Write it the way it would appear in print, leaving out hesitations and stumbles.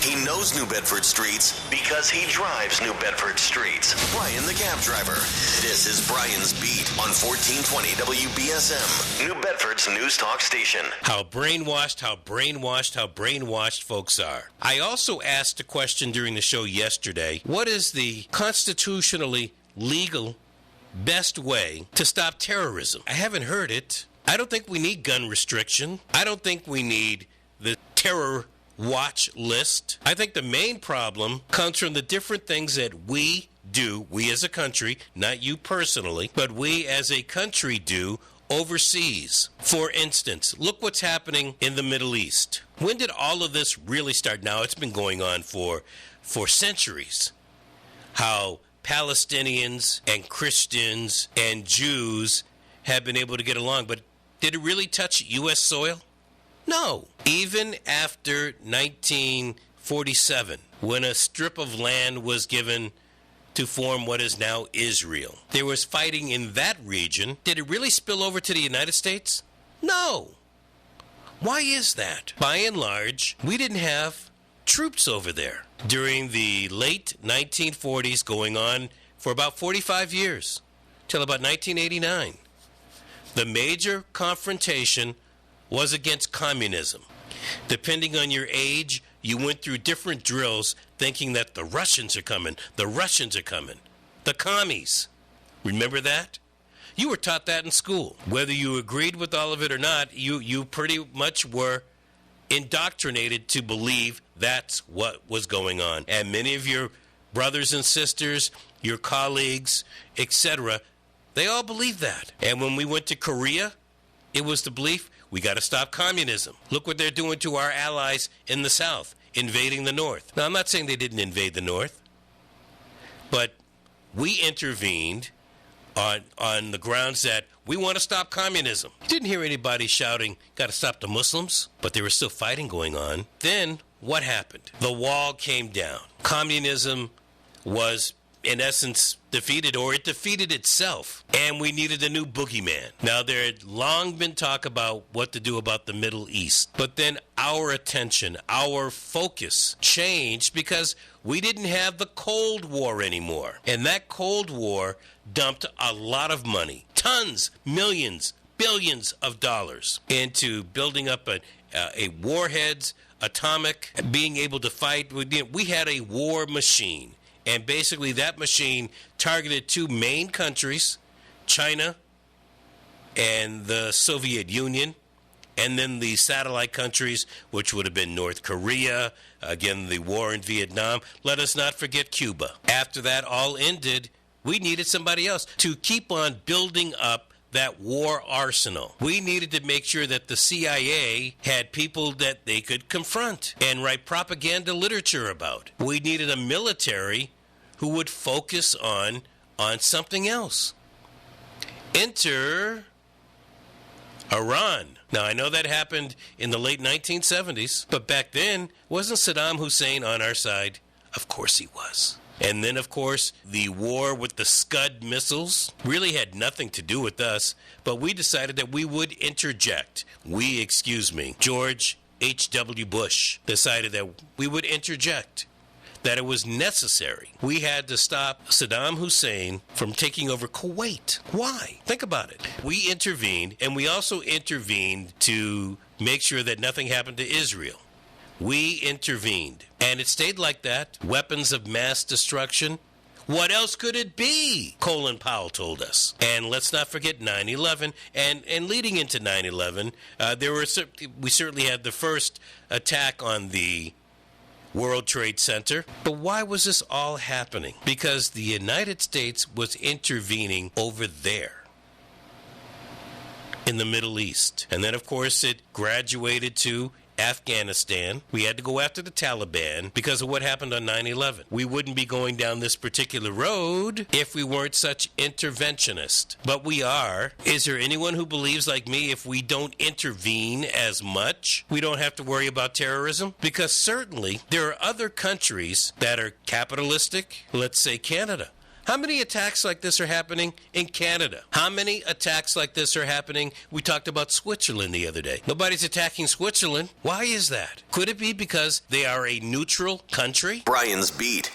He knows New Bedford streets because he drives New Bedford streets. Brian the cab driver. This is Brian's Beat on 1420 WBSM, New Bedford's news talk station. How brainwashed folks are. I also asked a question during the show yesterday. What is the constitutionally legal best way to stop terrorism? I haven't heard it. I don't think we need gun restriction. I don't think we need the terror watch list. I think the main problem comes from the different things that we do, we as a country, not you personally, but we as a country do overseas. For instance, look what's happening in the Middle East. When did all of this really start? Now, it's been going on for centuries. How Palestinians and Christians and Jews have been able to get along, but did it really touch U.S. soil? No. Even after 1947, when a strip of land was given to form what is now Israel, there was fighting in that region. Did it really spill over to the United States? No. Why is that? By and large, we didn't have troops over there during the late 1940s, going on for about 45 years, till about 1989. The major confrontation was against communism. Depending on your age, you went through different drills thinking that the Russians are coming. The commies. Remember that? You were taught that in school. Whether you agreed with all of it or not, you pretty much were indoctrinated to believe that's what was going on. And many of your brothers and sisters, your colleagues, etc., they all believed that. And when we went to Korea, it was the belief, we got to stop communism. Look what they're doing to our allies in the South, invading the North. Now, I'm not saying they didn't invade the North, but we intervened on the grounds that we want to stop communism. You didn't hear anybody shouting, got to stop the Muslims, but there was still fighting going on. Then what happened? The wall came down. Communism was, in essence, defeated, or it defeated itself, and we needed a new boogeyman. Now, there had long been talk about what to do about the Middle East, but then our attention, our focus changed because we didn't have the Cold War anymore, and that Cold War dumped a lot of money, tons, millions, billions of dollars into building up a warheads, atomic, being able to fight. We had a war machine. And basically that machine targeted two main countries, China and the Soviet Union, and then the satellite countries, which would have been North Korea, again, the war in Vietnam. Let us not forget Cuba. After that all ended, we needed somebody else to keep on building up that war arsenal. We needed to make sure that the CIA had people that they could confront and write propaganda literature about. We needed a military who would focus on something else. Enter Iran. Now, I know that happened in the late 1970s, but back then, wasn't Saddam Hussein on our side? Of course he was. And then, of course, the war with the Scud missiles really had nothing to do with us, but we decided that we would interject. George H.W. Bush decided that we would interject, that it was necessary. We had to stop Saddam Hussein from taking over Kuwait. Why? Think about it. We intervened, and we also intervened to make sure that nothing happened to Israel. We intervened, and it stayed like that. Weapons of mass destruction. What else could it be? Colin Powell told us. And let's not forget 9/11. And leading into 9/11, we certainly had the first attack on the World Trade Center. But why was this all happening? Because the United States was intervening over there in the Middle East. And then, of course, it graduated to Afghanistan. We had to go after the Taliban because of what happened on 9/11. We wouldn't be going down this particular road if we weren't such interventionists. But we are. Is there anyone who believes like me if we don't intervene as much, we don't have to worry about terrorism? Because certainly there are other countries that are capitalistic. Let's say Canada. How many attacks like this are happening in Canada? How many attacks like this are happening? We talked about Switzerland the other day. Nobody's attacking Switzerland. Why is that? Could it be because they are a neutral country? Brian's Beat.